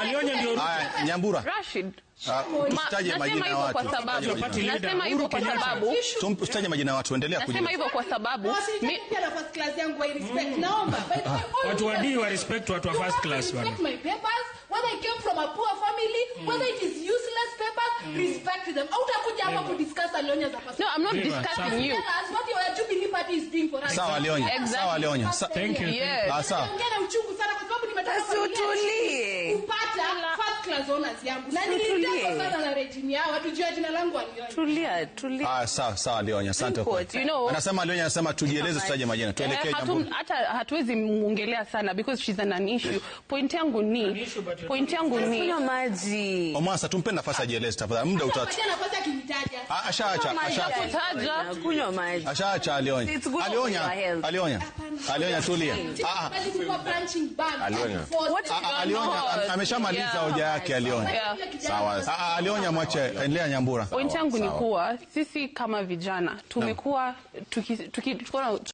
Alionya ndio Nyambura. Rashid. Usitaje majina ya watu. Nasema hivyo kwa sababu usitaje majina ya watu, endelea kujibu. Nasema hivyo kwa sababu mimi pia na first class yangu I respect. Naomba watu wadii wa respect watu wa first class bwana. My papers, whether I came from a poor family, whether it is useless papers, respect them. Utakuja hapa ku discuss Alionya za first. No, I'm not discussing you. That's what your Jubilee party is doing for us. Sawa Alionya. Sawa Alionya. Thank you. Sawa. Ongea uchungu sana kwa sababu nimetoka utulie. Kupata first class honors yangu. Na nilitaka sana na regime yao. Hatujua jina langu Alionya. Tulia. Sawa Alionya. Asante kwa. Anasema Alionya anasema tujieleze tutaje majina. Tuelekee jambo. Hata hatuwezi muongelea sana because she's an issue. Point yangu ni kunywa maji. Omasa tumpe nafasi ajieleze tafadhali. Muda utatu. Acha nafasi akinitaja. Ashaacha. Kunywa maji. Ashaacha Alionya. Alionya tulia. Alionya ameshamaliza hoja yake Alionya. Sawa. Alionya mwache endelea Nyambura. Point yangu ni kuwa sisi kama vijana tumekuwa